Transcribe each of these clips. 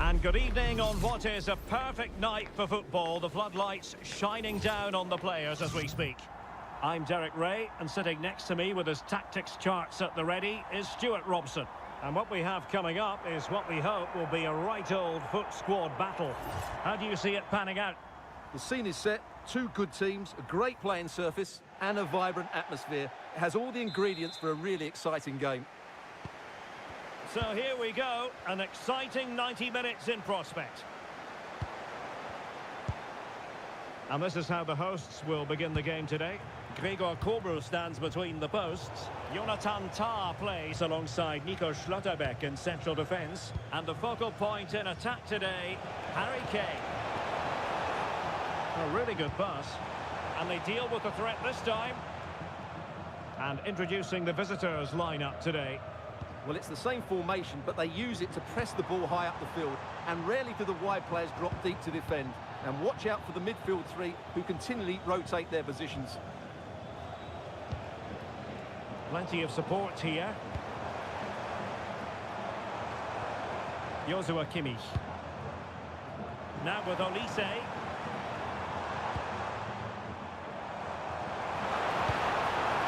And good evening on what is a perfect night for football. The floodlights shining down on the players as we speak. I'm Derek Ray, and sitting next to me with his tactics charts at the ready is Stuart Robson. And what we have coming up is what we hope will be a right old foot squad battle. How do you see it panning out? The scene is set, two good teams, a great playing surface and a vibrant atmosphere. It has all the ingredients for a really exciting game. So here we go, an exciting 90 minutes in prospect. And this is how the hosts will begin the game today. Gregor Kobel stands between the posts. Jonathan Tah plays alongside Nico Schlotterbeck in central defence. And the focal point in attack today, Harry Kane. A really good pass. And they deal with the threat this time. And introducing the visitors lineup today. Well, it's the same formation, but they use it to press the ball high up the field. And rarely do the wide players drop deep to defend. And watch out for the midfield three, who continually rotate their positions. Plenty of support here. Joshua Kimmich. Now with Olise.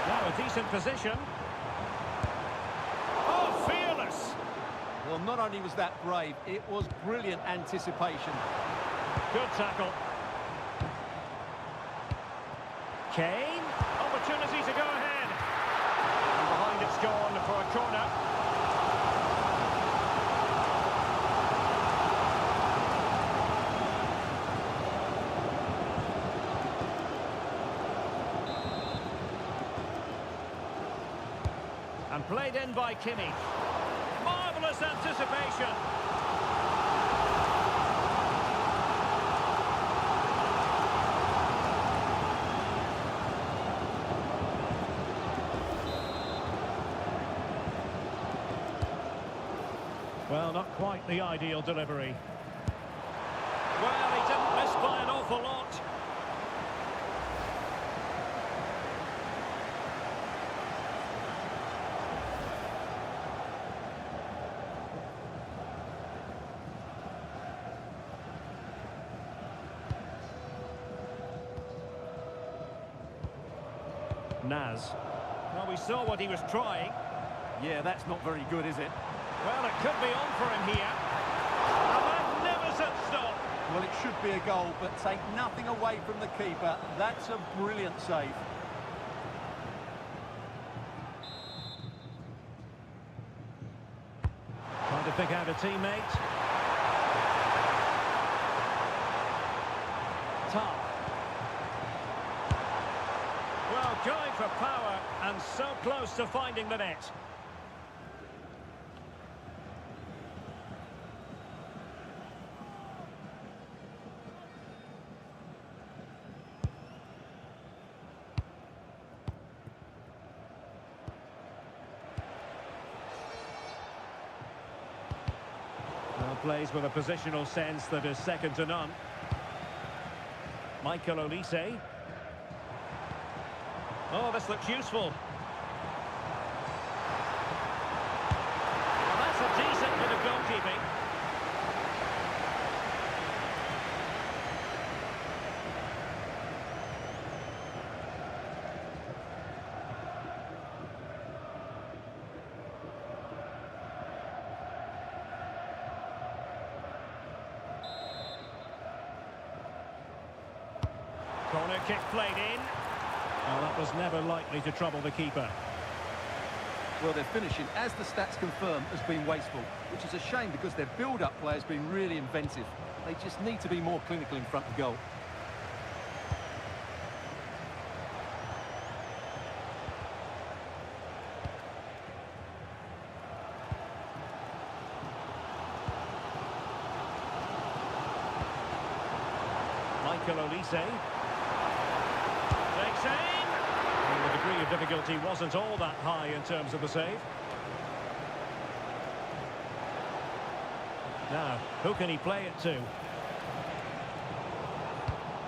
Now a decent position. Oh, fearless! Well, not only was that brave, it was brilliant anticipation. Good tackle. Kane. Opportunity to go ahead. And behind it's gone for a corner. And played in by Kimmich. Marvellous anticipation. Well, not quite the ideal delivery. Well, he didn't miss by an awful lot. Naz. Well, we saw what he was trying. Yeah, that's not very good, is it? Well, it could be on for him here. A magnificent stop. Well, it should be a goal, but take nothing away from the keeper. That's a brilliant save. Trying to pick out a teammate. Tah. Well, going for power and so close to finding the net. Well, plays with a positional sense that is second to none. Michael Olise. Oh, this looks useful. Well, that's a decent bit of goalkeeping. Corner kick played in. Well, that was never likely to trouble the keeper. Well, their finishing, as the stats confirm, has been wasteful, which is a shame because their build-up play has been really inventive. They just need to be more clinical in front of goal. Michael Olise. Takes aim. And the degree of difficulty wasn't all that high in terms of the save. Now, who can he play it to?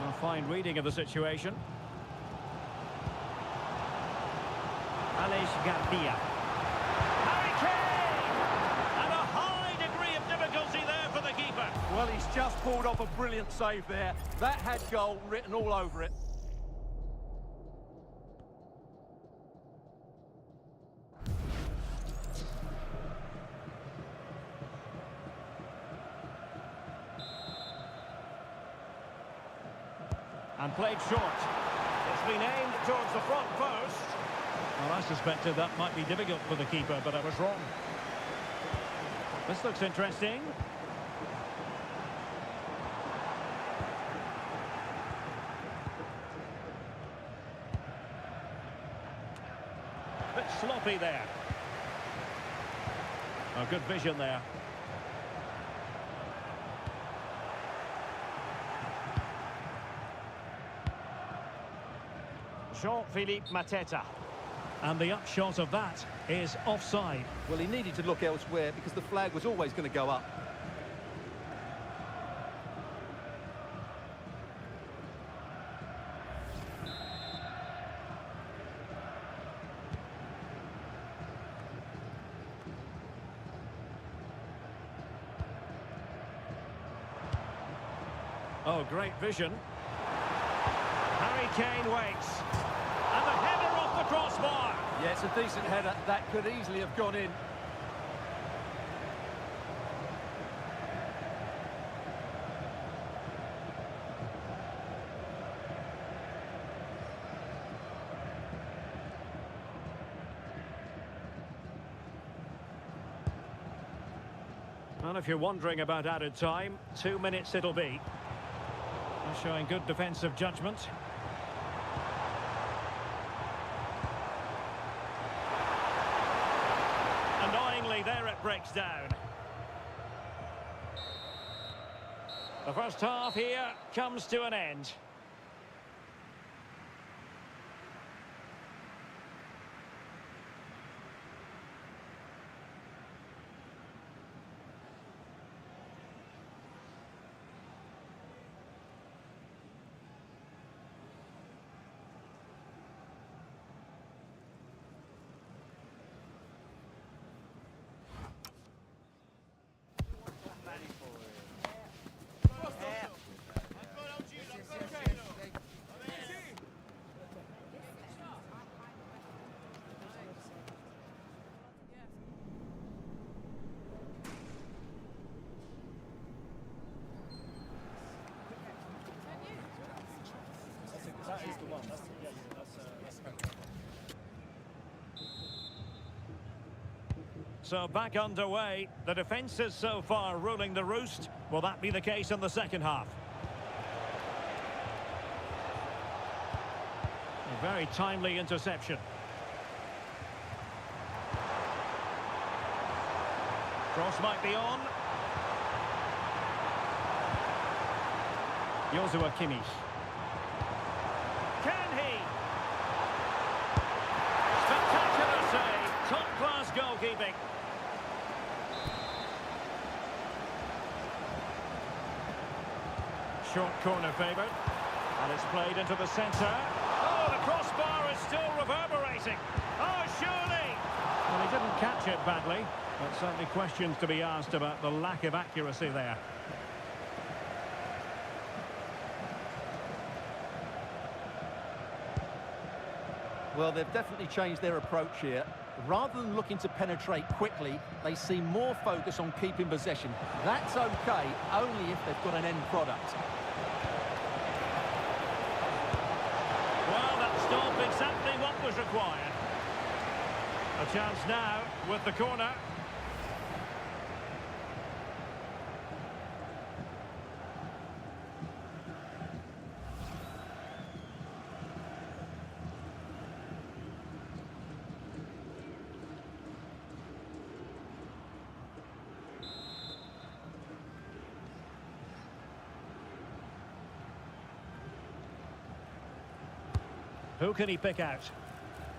A fine reading of the situation. Aleix Garcia. Harry Kane! And a high degree of difficulty there for the keeper. Well, he's just pulled off a brilliant save there. That had goal written all over it. And played short. It's been aimed towards the front post. Well, I suspected that might be difficult for the keeper, but I was wrong. This looks interesting. Bit sloppy there. Oh, good vision there. Jean-Philippe Mateta. And the upshot of that is offside. Well, he needed to look elsewhere because the flag was always going to go up. Oh, great vision. Harry Kane waits. And the header off the crossbar. Yeah, it's a decent header. That could easily have gone in. Well, if you're wondering about added time, 2 minutes it'll be. They're showing good defensive judgment. Annoyingly, there it breaks down. The first half here comes to an end. So back underway. The defence is so far ruling the roost. Will that be the case in the second half? A very timely interception. Cross might be on. Joshua Kimmich. Can he? Spectacular save. Top-class goalkeeping. Short corner favoured. And it's played into the centre. Oh, the crossbar is still reverberating. Oh, surely! Well, he didn't catch it badly, but certainly questions to be asked about the lack of accuracy there. Well, they've definitely changed their approach here. Rather than looking to penetrate quickly, they seem more focused on keeping possession. That's okay, only if they've got an end product. Well, that stopped exactly what was required. A chance now with the corner. Who can he pick out?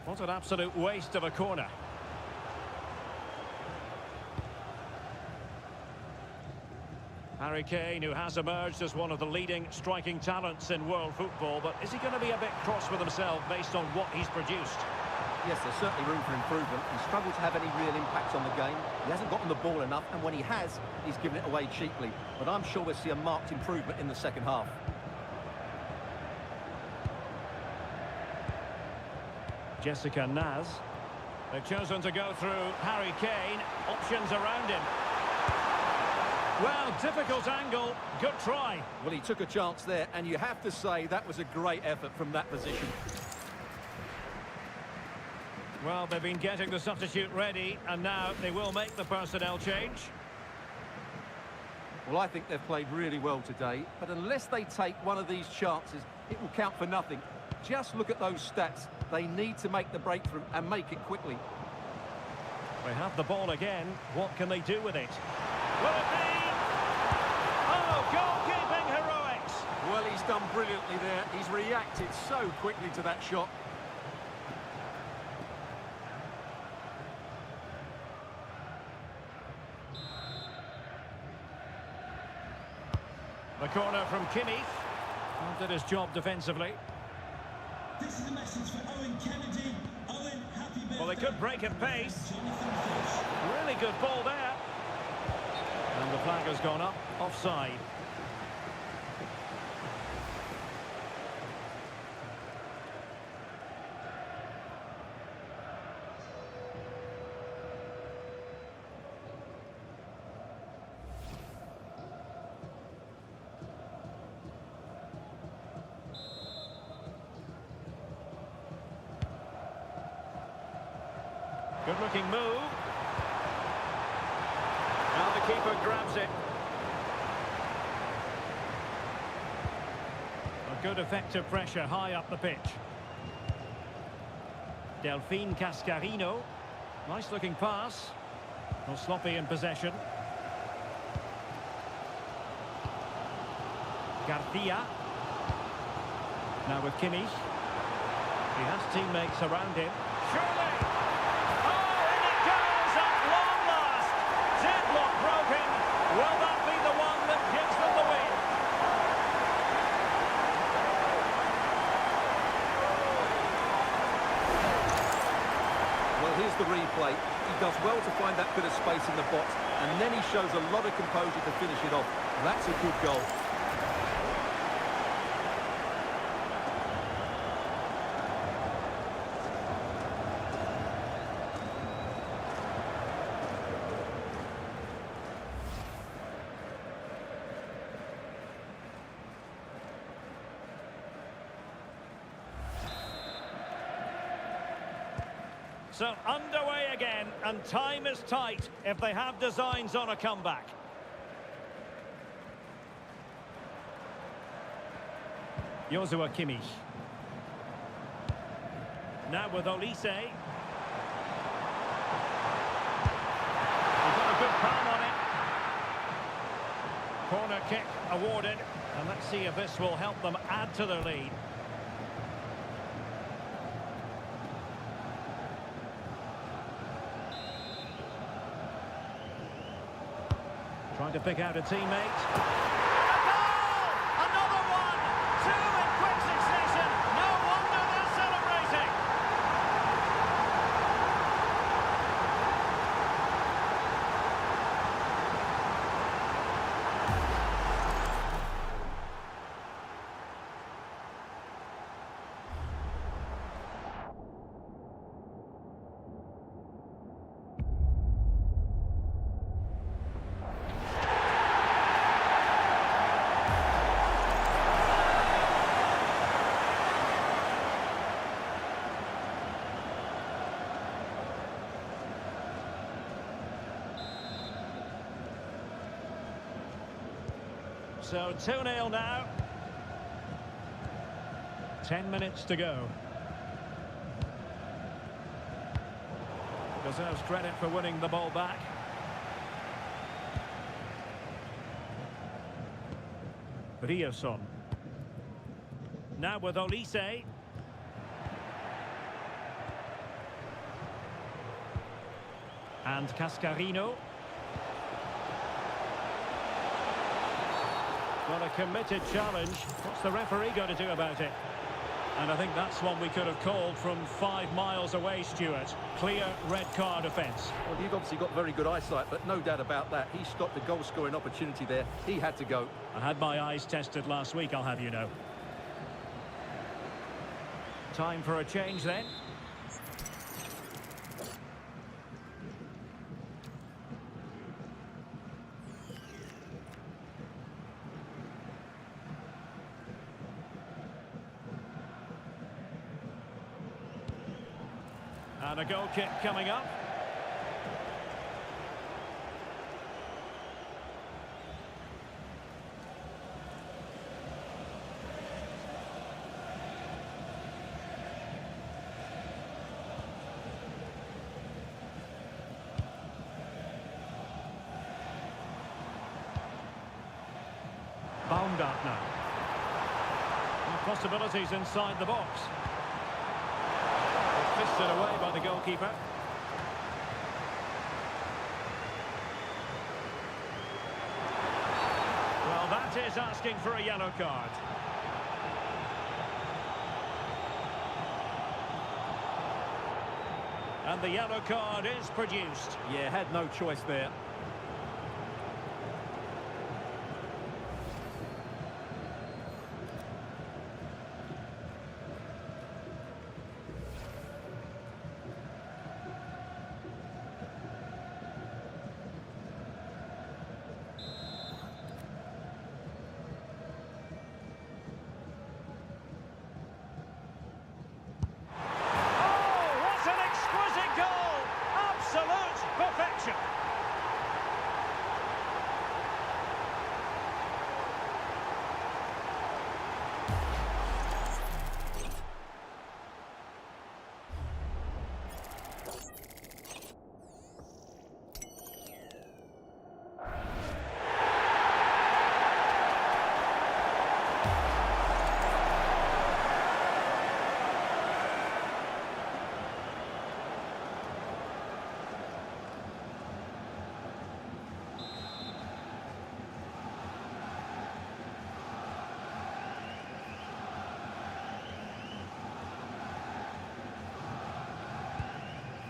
What an absolute waste of a corner. Harry Kane, who has emerged as one of the leading striking talents in world football, but is he going to be a bit cross with himself based on what he's produced? Yes, there's certainly room for improvement. He's struggled to have any real impact on the game. He hasn't gotten the ball enough, and when he has, he's given it away cheaply. But I'm sure we'll see a marked improvement in the second half. Jessica Naz. They've chosen to go through Harry Kane. Options around him. Well, difficult angle. Good try. Well, he took a chance there, and you have to say that was a great effort from that position. Well, they've been getting the substitute ready, and now they will make the personnel change. Well, I think they've played really well today, but unless they take one of these chances, it will count for nothing. Just look at those stats. They need to make the breakthrough and make it quickly. They have the ball again. What can they do with it? Will it be? Oh, goalkeeping heroics! Well, he's done brilliantly there. He's reacted so quickly to that shot. The corner from Kimmich. Did his job defensively. This is a message for Owen Kennedy. Owen, happy birthday. Well, they could break at pace. Really good ball there. And the flag has gone up, offside. Good-looking move. Now the keeper grabs it. A good effective pressure high up the pitch. Delphine Cascarino. Nice-looking pass. Well, sloppy in possession. Garcia. Now with Kimmich. He has teammates around him. Surely! Will that be the one that gives them the win? Well, here's the replay. He does well to find that bit of space in the box, and then he shows a lot of composure to finish it off. That's a good goal. So underway again, and time is tight if they have designs on a comeback. Joshua Kimmich. Now with Olise. He's got a good palm on it. Corner kick awarded, and let's see if this will help them add to their lead. Trying to pick out a teammate. Another one! Two in quick succession! No wonder they're celebrating! So 2-0 now. 10 minutes to go. Deserves credit for winning the ball back. Rioson. Now with Olise. And Cascarino. Well, a committed challenge. What's the referee going to do about it? And I think that's one we could have called from 5 miles away, Stuart. Clear red card offence. Well, you've obviously got very good eyesight, but no doubt about that. He stopped the goal-scoring opportunity there. He had to go. I had my eyes tested last week, I'll have you know. Time for a change then. And a goal kick coming up. Baumgartner. And possibilities inside the box. Fisted away by the goalkeeper. Well, that is asking for a yellow card. And the yellow card is produced. Yeah, had no choice there. Perfection.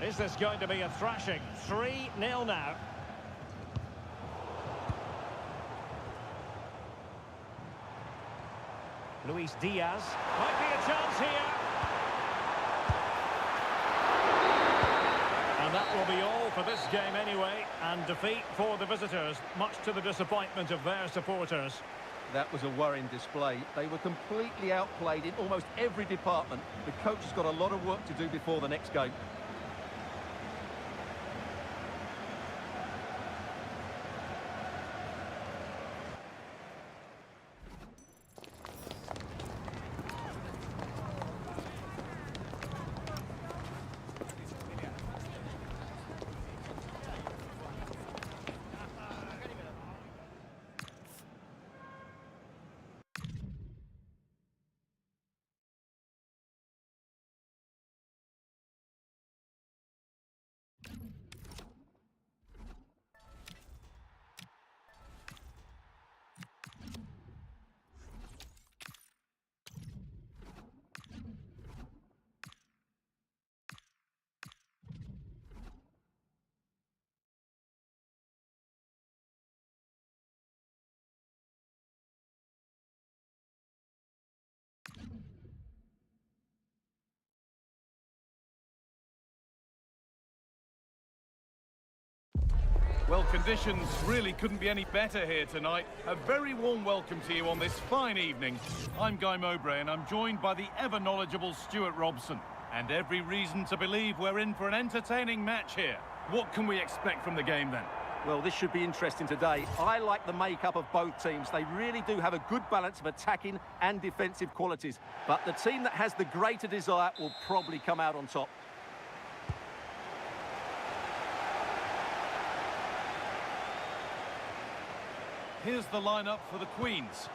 Is this going to be a thrashing? 3-0 now. Luis Diaz. Might be a chance here. And that will be all for this game anyway. And defeat for the visitors, much to the disappointment of their supporters. That was a worrying display. They were completely outplayed in almost every department. The coach has got a lot of work to do before the next game. Well, conditions really couldn't be any better here tonight. A very warm welcome to you on this fine evening. I'm Guy Mowbray and I'm joined by the ever-knowledgeable Stuart Robson. And every reason to believe we're in for an entertaining match here. What can we expect from the game then? Well, this should be interesting today. I like the makeup of both teams. They really do have a good balance of attacking and defensive qualities. But the team that has the greater desire will probably come out on top. Here's the lineup for the Queens.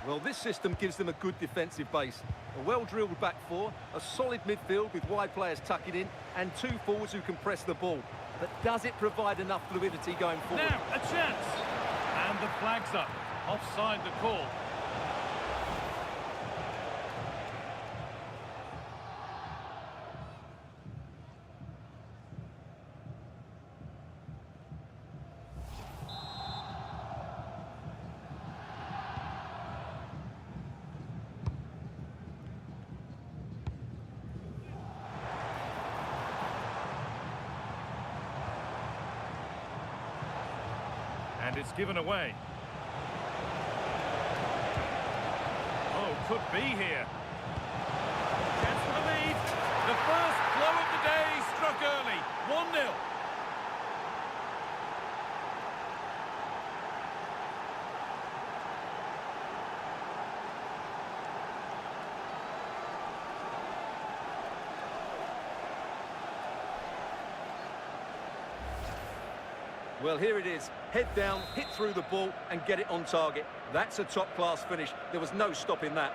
Well, this system gives them a good defensive base. A well-drilled back four, a solid midfield with wide players tucking in, and two forwards who can press the ball. But does it provide enough fluidity going forward? Now, a chance! And the flag's up. Offside the call. And it's given away. Oh, could be here. Chance for the lead. The first blow of the day struck early. 1-0. Well, here it is. Head down, hit through the ball and get it on target. That's a top-class finish. There was no stopping that.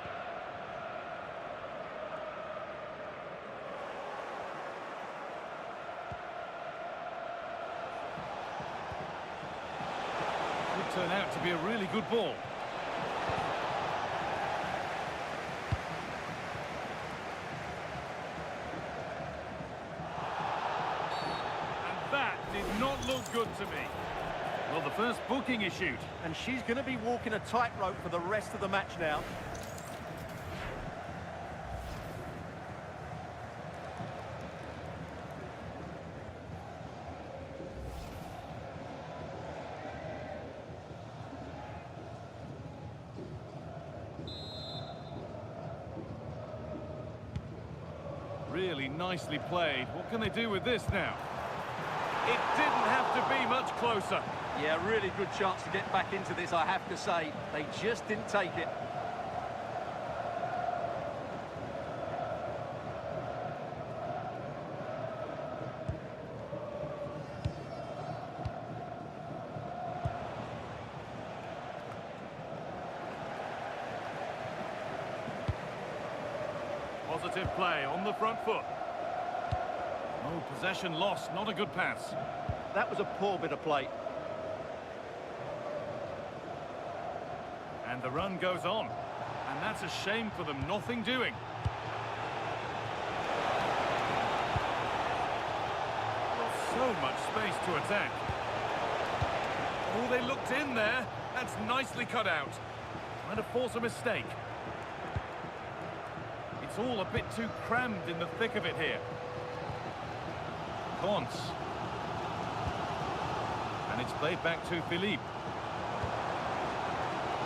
Could turn out to be a really good ball. Did not look good to me. Well, the first booking issued. And she's going to be walking a tightrope for the rest of the match now. Really nicely played. What can they do with this now? It didn't have to be much closer. Yeah, really good chance to get back into this, I have to say. They just didn't take it. Positive play on the front foot. Oh, possession lost, not a good pass. That was a poor bit of play. And the run goes on. And that's a shame for them, nothing doing. Well, so much space to attack. Oh, they looked in there. That's nicely cut out. Trying to force a mistake. It's all a bit too crammed in the thick of it here. Ponce. And it's played back to Philippe.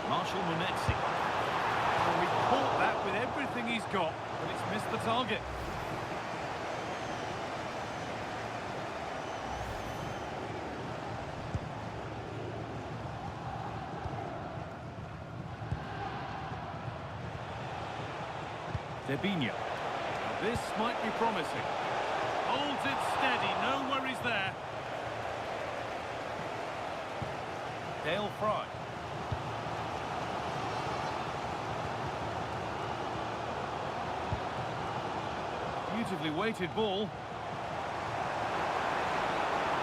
Marshall Munetsi. Oh, he caught that with everything he's got, but it's missed the target. Debinha. This might be promising. Holds it steady, no worries there. Dale Fry. Beautifully weighted ball.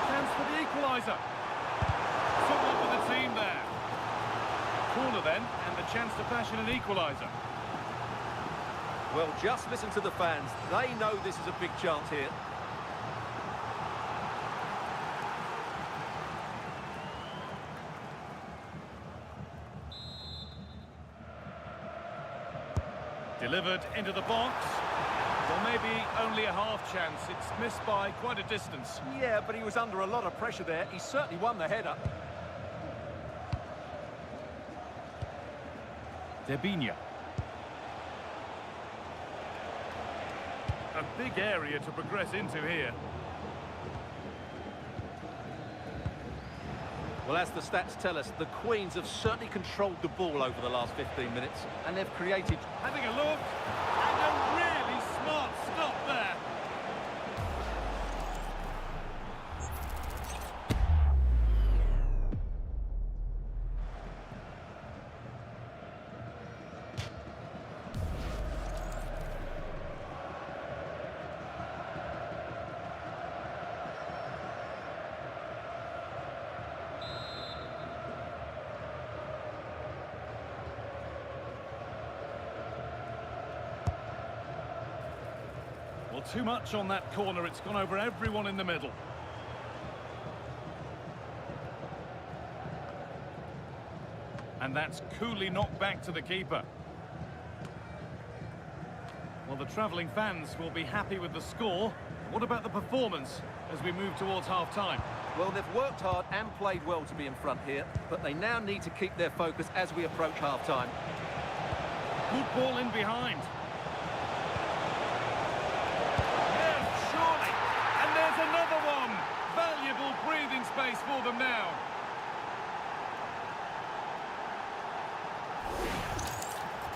Chance for the equaliser. Someone for the team there. Corner then, and the chance to fashion an equaliser. Well, just listen to the fans. They know this is a big chance here. Delivered into the box. Well, maybe only a half chance. It's missed by quite a distance. Yeah, but he was under a lot of pressure there. He certainly won the header. Debinha. A big area to progress into here. Well, as the stats tell us, the Queens have certainly controlled the ball over the last 15 minutes, and they've created... Having a look, and a really smart stop there. Well, too much on that corner. It's gone over everyone in the middle. And that's coolly knocked back to the keeper. Well, the travelling fans will be happy with the score. What about the performance? as we move towards half-time? Well, they've worked hard and played well to be in front here, but they now need to keep their focus as we approach half-time. Good ball in behind. Yes, surely. And there's another one. Valuable breathing space for them now.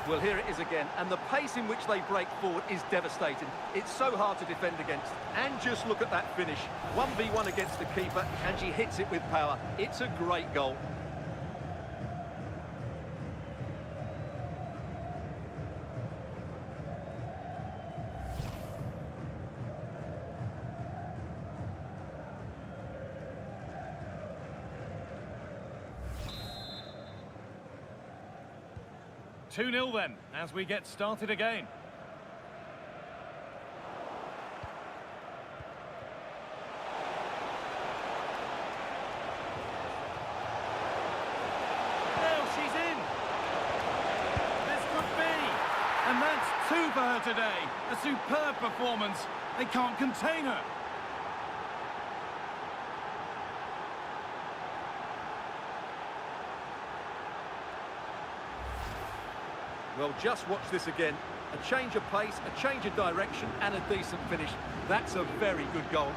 Well, here it is again, and the pace in which they break forward is devastating. It's so hard to defend against. And just look at that finish. 1v1 against the keeper, and she hits it with power. It's a great goal. Two-nil then, as we get started again. Now she's in. This could be. And that's two for her today. A superb performance. They can't contain her. Well, just watch this again. A change of pace, a change of direction, and a decent finish. That's a very good goal.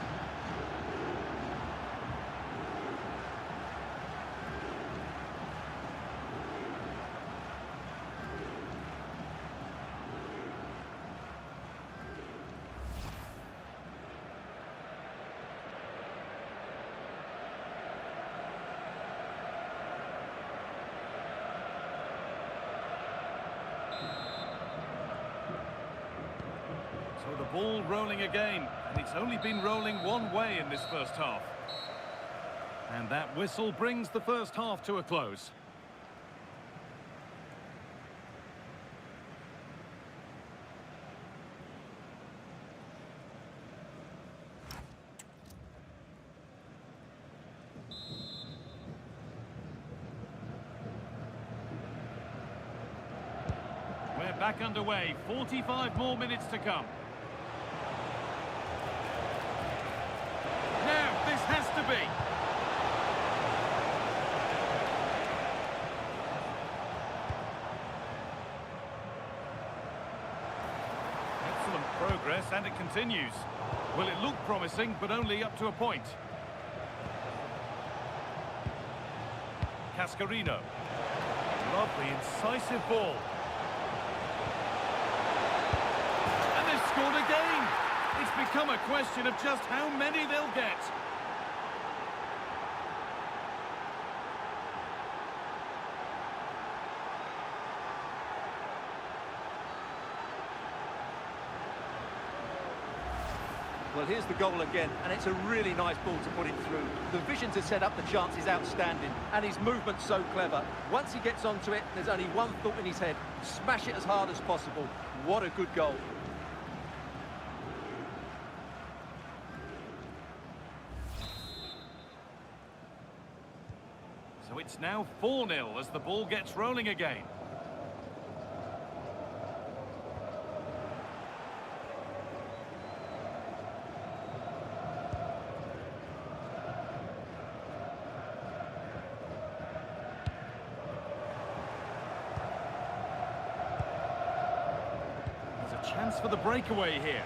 So the ball rolling again, and it's only been rolling one way in this first half. And that whistle brings the first half to a close. We're back underway, 45 more minutes to come. Now, this has to be. Excellent progress, and it continues. Well, it looked promising, but only up to a point. Cascarino. Lovely, incisive ball. And they've scored again. It's become a question of just how many they'll get. Well, here's the goal again, and it's a really nice ball to put it through. The vision to set up the chance is outstanding, and his movement's so clever. Once he gets onto it, there's only one thought in his head: smash it as hard as possible. What a good goal. So it's now 4-0 as the ball gets rolling again. Chance for the breakaway here.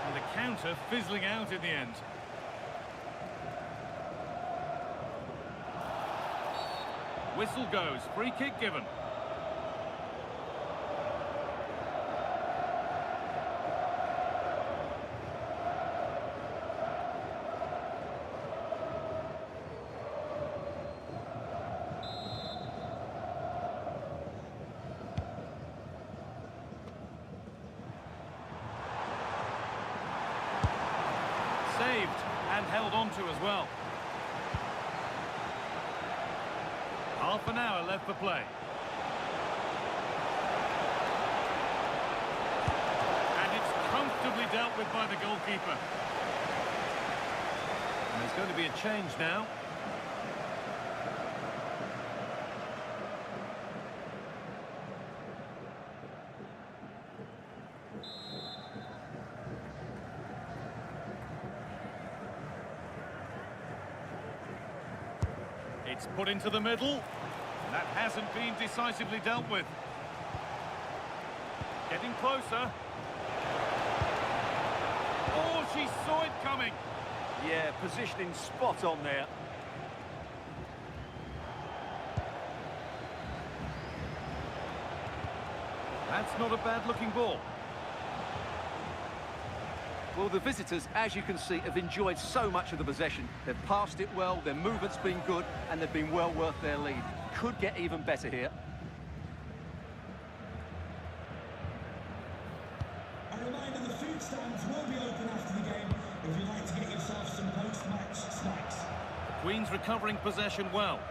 And the counter fizzling out in the end. Whistle goes, free kick given. Saved and held on to as well. Half an hour left for play. And it's comfortably dealt with by the goalkeeper. And there's going to be a change now. It's put into the middle. That hasn't been decisively dealt with. Getting closer. Oh, she saw it coming. Yeah, positioning spot on there. That's not a bad-looking ball. Well, the visitors, as you can see, have enjoyed so much of the possession. They've passed it well, their movement's been good, and they've been well worth their lead. Could get even better here. A reminder, the food stands will be open after the game if you'd like to get yourself some post-match snacks. Queen's recovering possession well.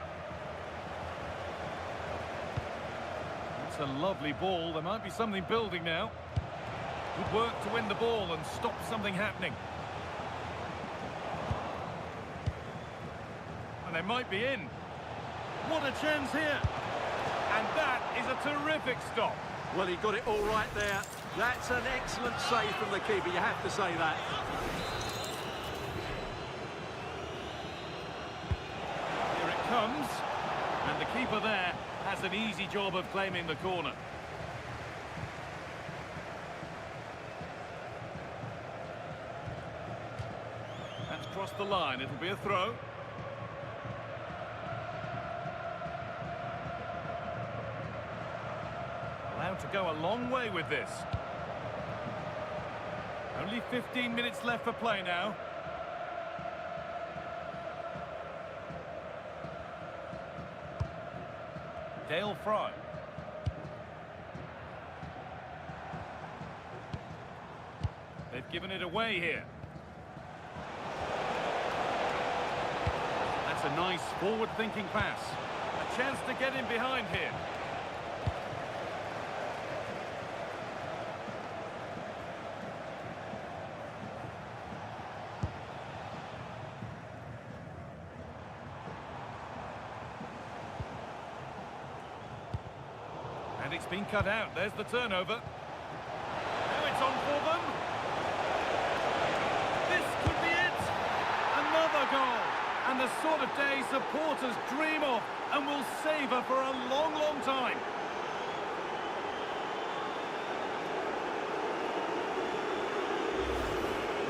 It's a lovely ball. There might be something building now. Good work to win the ball and stop something happening. And they might be in. What a chance here. And that is a terrific stop. Well, he got it all right there. That's an excellent save from the keeper, you have to say that. Here it comes. And the keeper there has an easy job of claiming the corner. That's crossed the line. It'll be a throw. Allowed to go a long way with this. Only 15 minutes left for play now. Dale Fry. They've given it away here. That's a nice forward-thinking pass. A chance to get in behind here. And it's been cut out. There's the turnover. Now it's on for them. This could be it. Another goal. And the sort of day supporters dream of and will savour for a long, long time.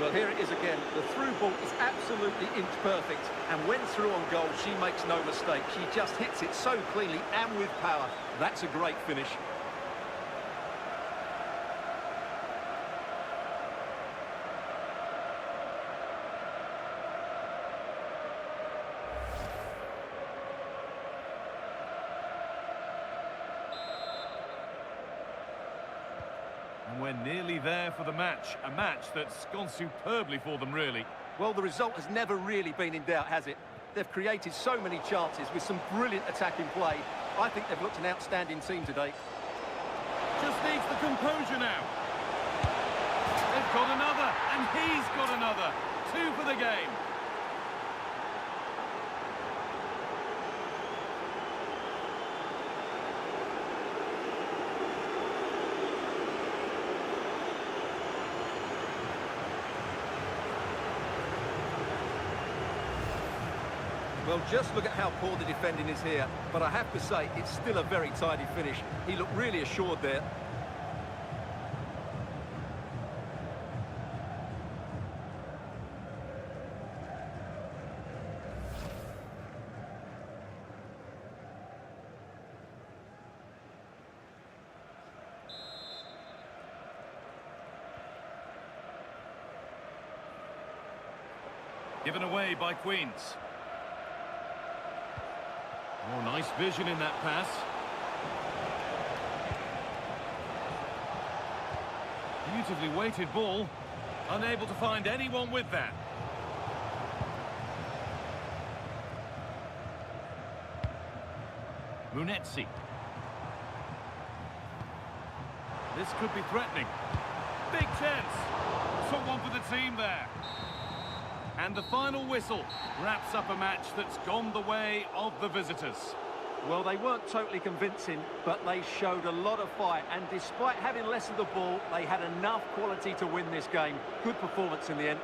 Well, here it is again. The through ball is absolutely inch perfect. And when through on goal, she makes no mistake. She just hits it so cleanly and with power. That's a great finish. And we're nearly there for the match. A match that's gone superbly for them, really. Well, the result has never really been in doubt, has it? They've created so many chances with some brilliant attacking play. I think they've looked an outstanding team today. Just needs the composure now. They've got another, and he's got another. 2 for the game. Well, just look at how poor the defending is here. But I have to say, it's still a very tidy finish. He looked really assured there. Given away by Queens. Oh, nice vision in that pass. Beautifully weighted ball. Unable to find anyone with that. Munetsi. This could be threatening. Big chance. Took one for the team there. And the final whistle wraps up a match that's gone the way of the visitors. Well, they weren't totally convincing, but they showed a lot of fight. And despite having less of the ball, they had enough quality to win this game. Good performance in the end.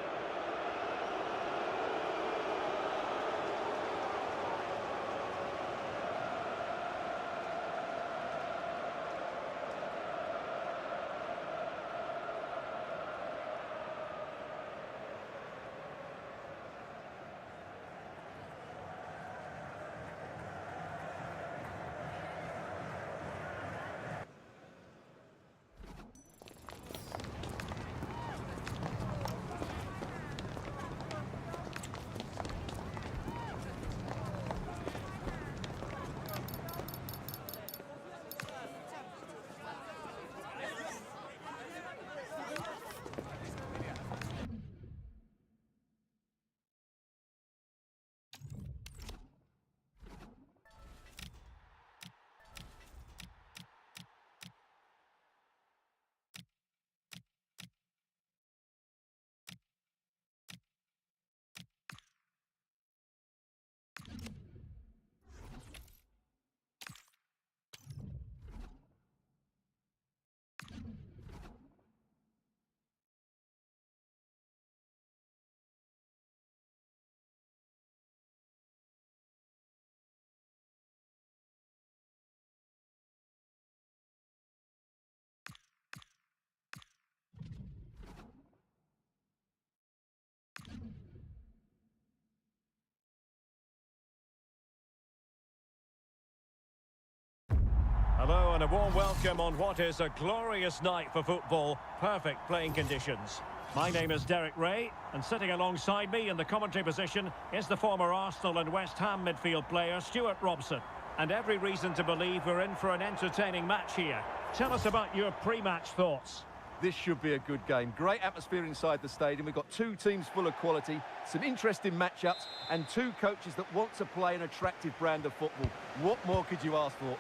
Hello and a warm welcome on what is a glorious night for football. Perfect playing conditions. My name is Derek Ray, and sitting alongside me in the commentary position is the former Arsenal and West Ham midfield player Stuart Robson. And every reason to believe we're in for an entertaining match here. Tell us about your pre-match thoughts. This should be a good game. Great atmosphere inside the stadium. We've got two teams full of quality, some interesting matchups, and two coaches that want to play an attractive brand of football. What more could you ask for?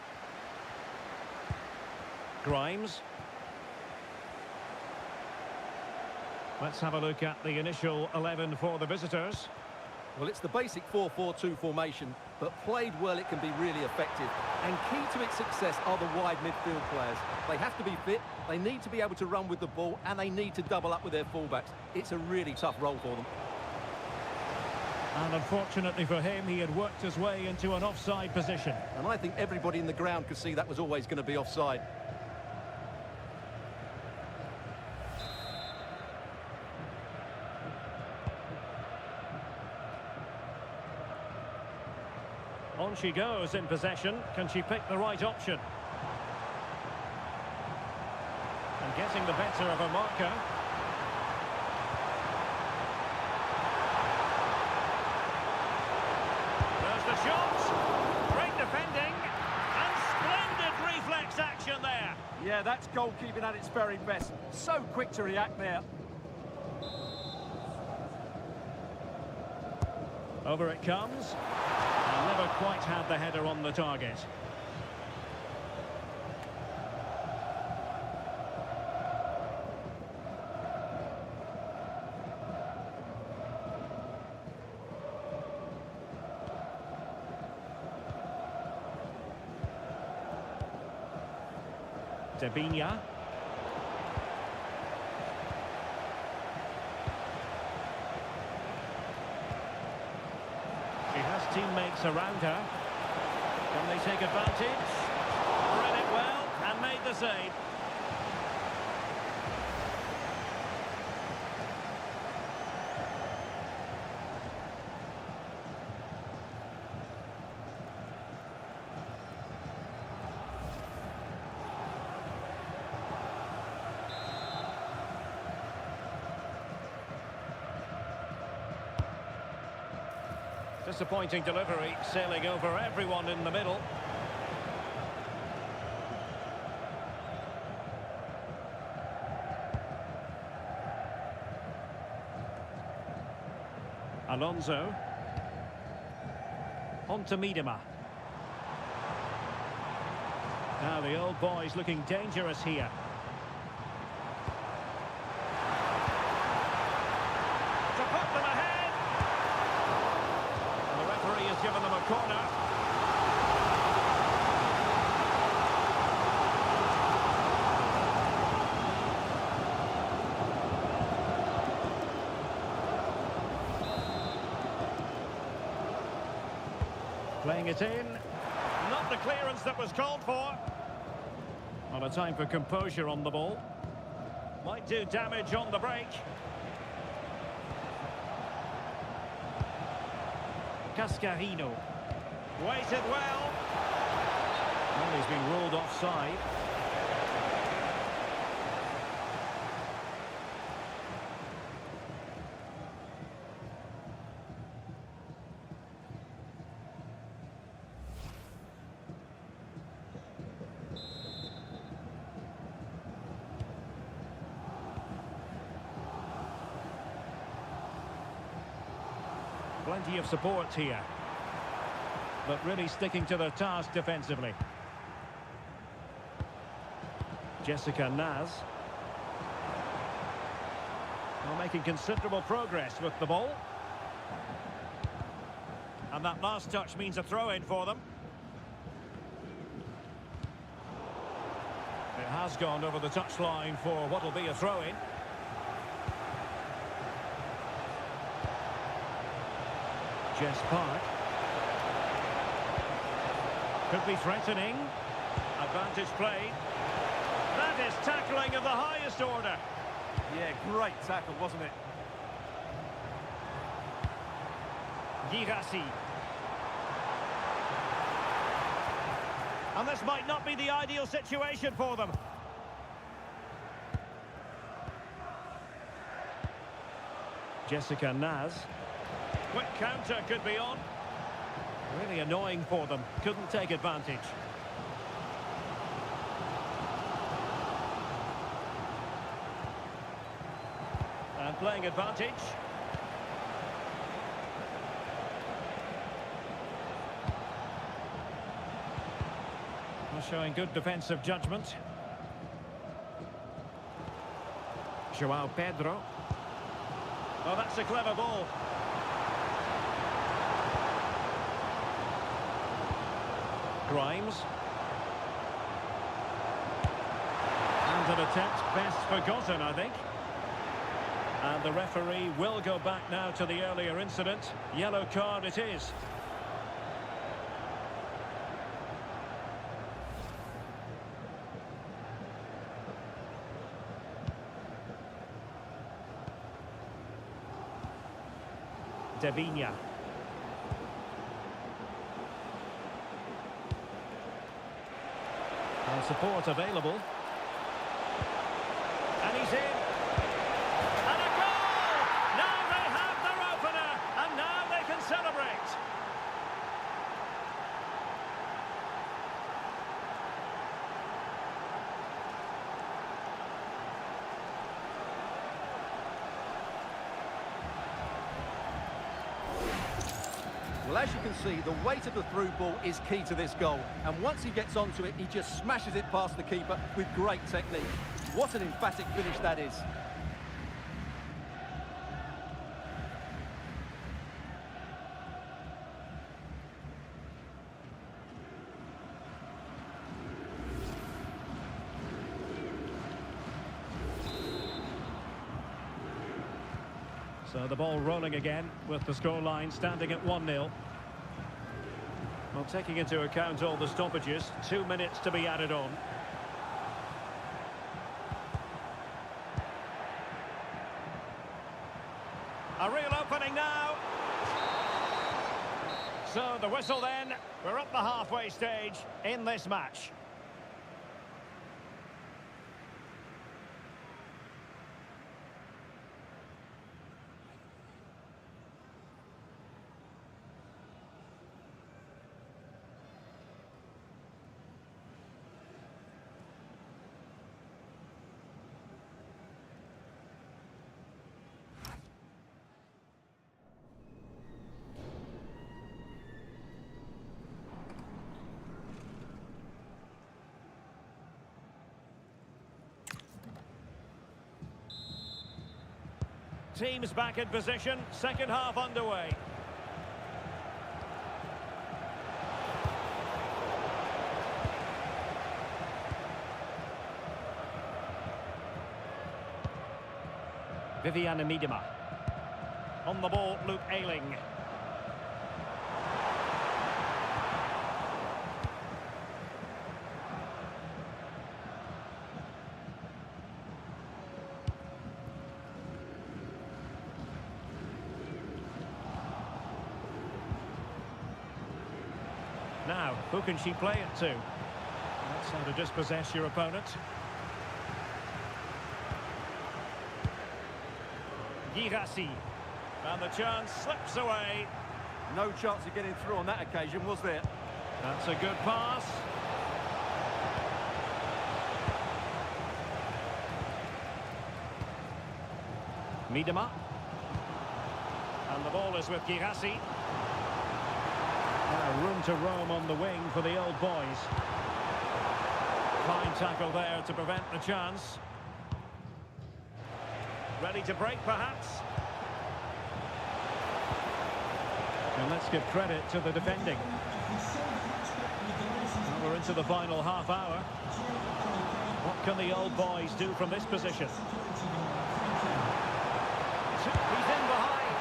Grimes. Let's have a look at the initial 11 for the visitors. Well, it's the basic 4-4-2 formation, but played well, it can be really effective. And key to its success are the wide midfield players. They have to be fit, they need to be able to run with the ball, and they need to double up with their fullbacks. It's a really tough role for them. And unfortunately for him, he had worked his way into an offside position. And I think everybody in the ground could see that was always going to be offside. On she goes in possession. Can she pick the right option? And getting the better of a marker. There's the shot. Great defending. And splendid reflex action there. Yeah, that's goalkeeping at its very best. So quick to react there. Over it comes. Never quite had the header on the target. Debinya. She has teammates around her. Can they take advantage? Read it well and made the save. Disappointing delivery, sailing over everyone in the middle. Alonso. On to Miedema. Now the old boy's looking dangerous here. To put them ahead. Has given them a corner. Playing it in. Not the clearance that was called for. Not a time for composure on the ball. Might do damage on the break. Cascarino. Waited well. Well, he's been ruled offside. Plenty of support here, but really sticking to their task defensively. Jessica Naz. Well, making considerable progress with the ball. And that last touch means a throw-in for them. It has gone over the touchline for what will be a throw-in. Jess Park. Could be threatening. Advantage played. That is tackling of the highest order. Yeah, great tackle, wasn't it? Girassi. And this might not be the ideal situation for them. Jessica Naz. Quick counter could be on. Really annoying for them. Couldn't take advantage. And playing advantage. Well, showing good defensive judgment. João Pedro. Oh, that's a clever ball. Grimes. And an attempt best forgotten, I think. And the referee will go back now to the earlier incident. Yellow card it is. Davinia. And support available. And he's in. And a goal! Now they have their opener, and now they can celebrate. Well, as you can see, the weight of the through ball is key to this goal. And once he gets onto it, he just smashes it past the keeper with great technique. What an emphatic finish that is. So the ball rolling again with the scoreline standing at 1-0. Well, taking into account all the stoppages, 2 minutes to be added on. A real opening now. So the whistle then. We're up the halfway stage in this match. Teams back in position, second half underway. Viviana Miedema. On the ball, Luke Ayling. Now, who can she play it to? That's how to dispossess your opponent. Girassi. And the chance slips away. No chance of getting through on that occasion, was there? That's a good pass. Miedema. And the ball is with Girassi. Now room to roam on the wing for the old boys. Fine tackle there to prevent the chance. Ready to break, perhaps. And let's give credit to the defending. Well, we're into the final half hour. What can the old boys do from this position? He's in behind.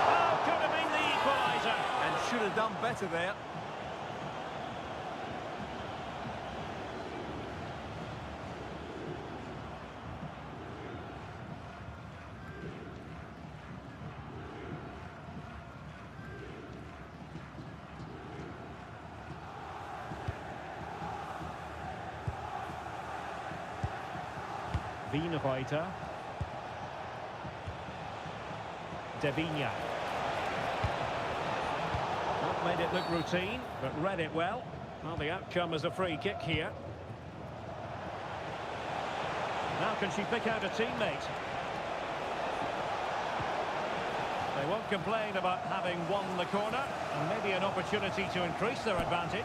Oh, could have been the equaliser. And should have done better there. Wienreiter. De Vigna. Not made it look routine, but read it well. Well, the outcome is a free kick here. Now can she pick out a teammate? They won't complain about having won the corner, and maybe an opportunity to increase their advantage.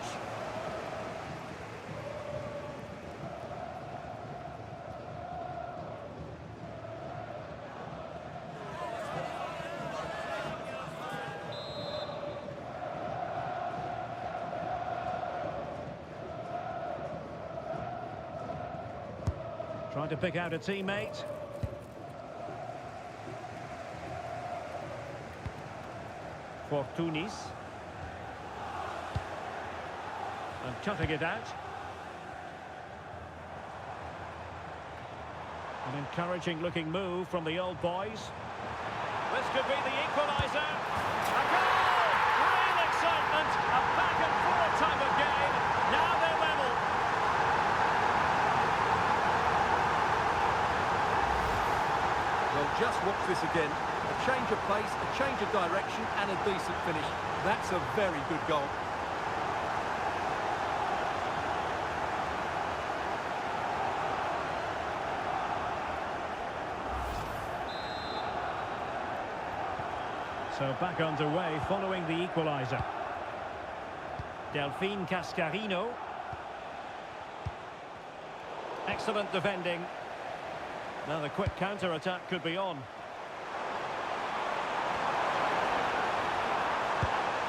Trying to pick out a teammate. Fortunis. And cutting it out. An encouraging looking move from the old boys. This could be the equaliser. A goal! Real excitement. A back and forth type of game. Now they're level. Well, just watch this again. A change of pace, a change of direction, and a decent finish. That's a very good goal. So back underway following the equaliser. Delphine Cascarino. Excellent defending. Now the quick counter-attack could be on.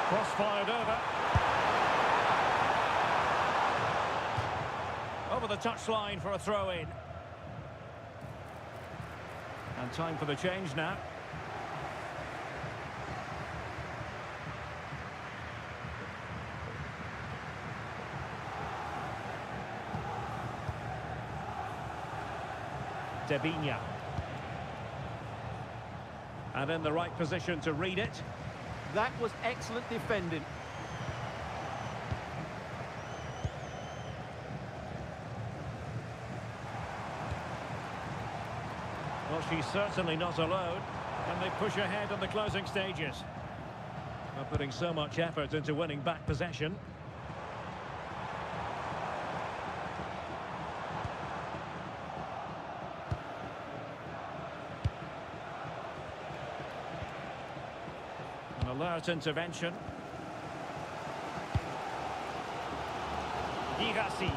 Cross fired over. Over the touchline for a throw-in. And time for the change now. De Vigna. And in the right position to read it. That was excellent defending. Well, she's certainly not alone, and they push ahead in the closing stages. They're putting so much effort into winning back possession. An alert intervention. Girassi.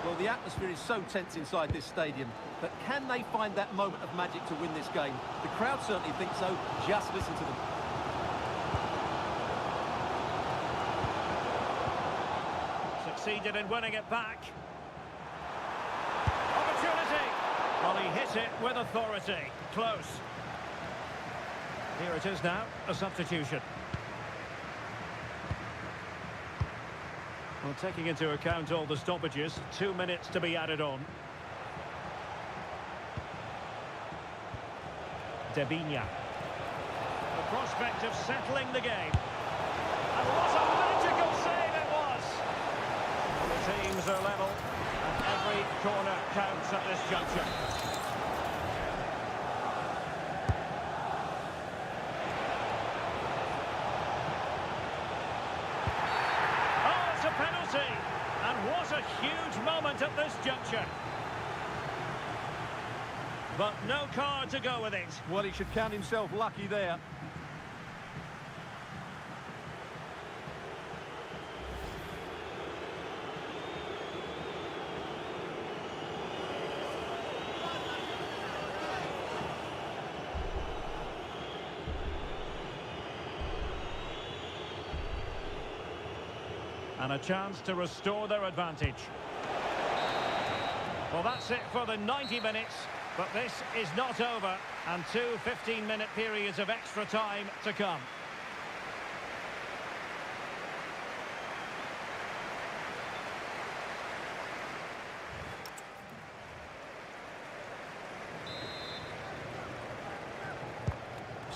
Well, the atmosphere is so tense inside this stadium, but can they find that moment of magic to win this game? The crowd certainly think so. Just listen to them. Succeeded in winning it back. Opportunity! Well, he hit it with authority. Close. Here it is now, a substitution. Well, taking into account all the stoppages, 2 minutes to be added on. De Vigna. The prospect of settling the game. And what a magical save it was! Well, the teams are level, and every corner counts at this juncture. A penalty, and what a huge moment at this juncture. But no card to go with it. Well, he should count himself lucky there. And a chance to restore their advantage. Well, that's it for the 90 minutes, but this is not over, and 2 15-minute periods of extra time to come.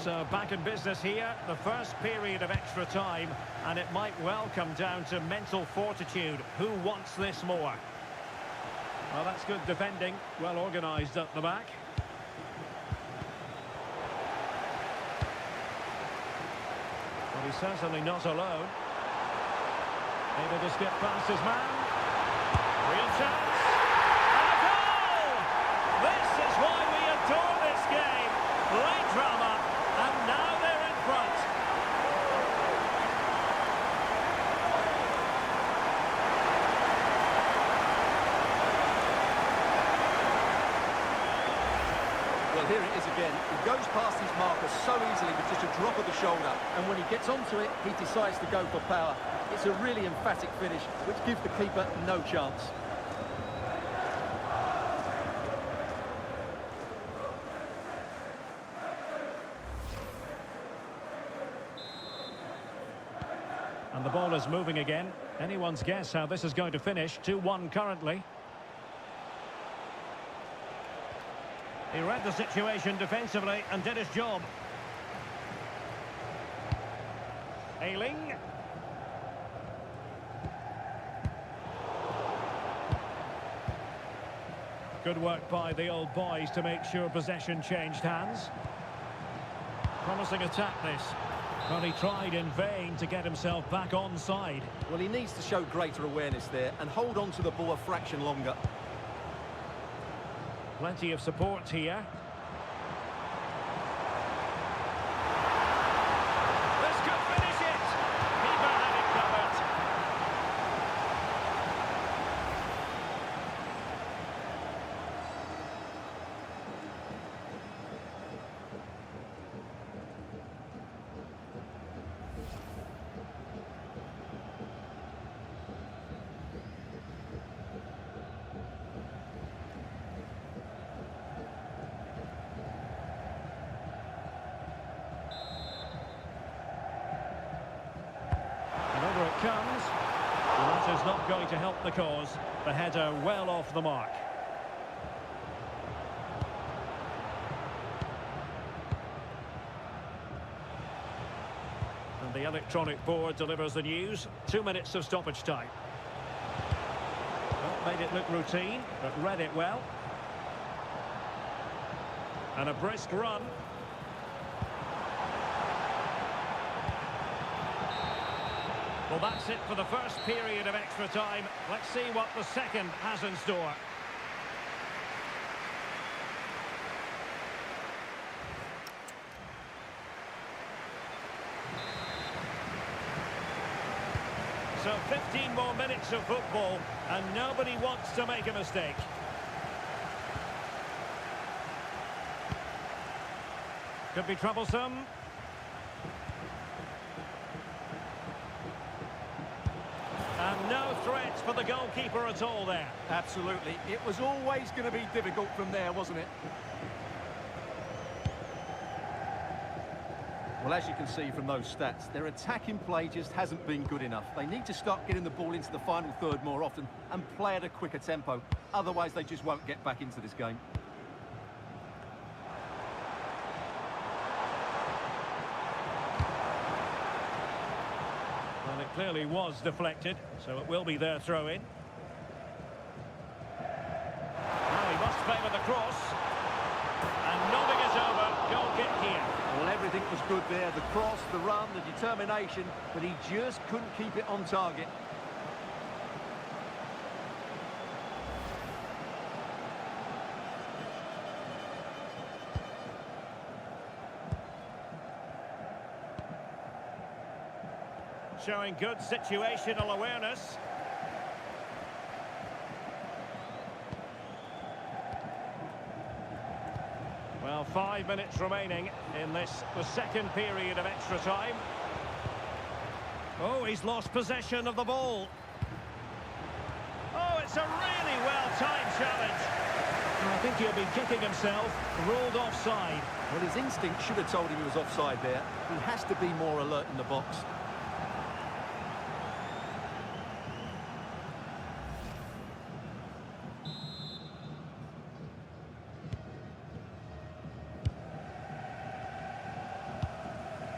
So back in business here, the first period of extra time, and it might well come down to mental fortitude. Who wants this more? Well, that's good defending, well organised at the back. But he's certainly not alone. Able to skip past his man. Real chance. And a goal! This is why we adore this game. Great drama, and now they're in front. Well, here it is again. He goes past his marker so easily with just a drop of the shoulder. And when he gets onto it, he decides to go for power. It's a really emphatic finish, which gives the keeper no chance. And the ball is moving again. Anyone's guess how this is going to finish. 2-1 currently. He read the situation defensively and did his job. Ailing. Good work by the old boys to make sure possession changed hands. Promising attack this. But he tried in vain to get himself back onside. Well, he needs to show greater awareness there and hold on to the ball a fraction longer. Plenty of support here. This could finish it. Keeper had it covered. Over it comes. That is not going to help the cause. The header well off the mark. And the electronic board delivers the news. 2 minutes of stoppage time. Well, made it look routine, but read it well. And a brisk run. Well, that's it for the first period of extra time. Let's see what the second has in store. So 15 more minutes of football, and nobody wants to make a mistake. Could be troublesome. And no threat for the goalkeeper at all there. Absolutely. It was always going to be difficult from there, wasn't it? Well, as you can see from those stats, their attacking play just hasn't been good enough. They need to start getting the ball into the final third more often and play at a quicker tempo. Otherwise, they just won't get back into this game. Well, it clearly was deflected, so it will be their throw-in. Now he must favour the cross. And nodding it over, goal kick here. Well, everything was good there. The cross, the run, the determination, but he just couldn't keep it on target. Showing good situational awareness. Well, 5 minutes remaining in this, the second period of extra time. Oh, he's lost possession of the ball. Oh, it's a really well-timed challenge. I think he'll be kicking himself, ruled offside. Well, his instinct should have told him he was offside there. He has to be more alert in the box.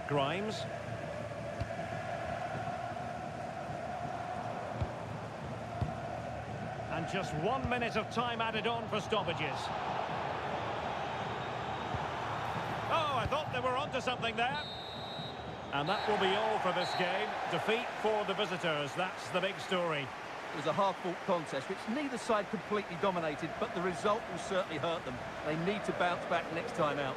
Grimes. And just 1 minute of time added on for stoppages. Oh, I thought they were onto something there. And that will be all for this game. Defeat for the visitors. That's the big story. It was a hard-fought contest, which neither side completely dominated, but the result will certainly hurt them. They need to bounce back next time out.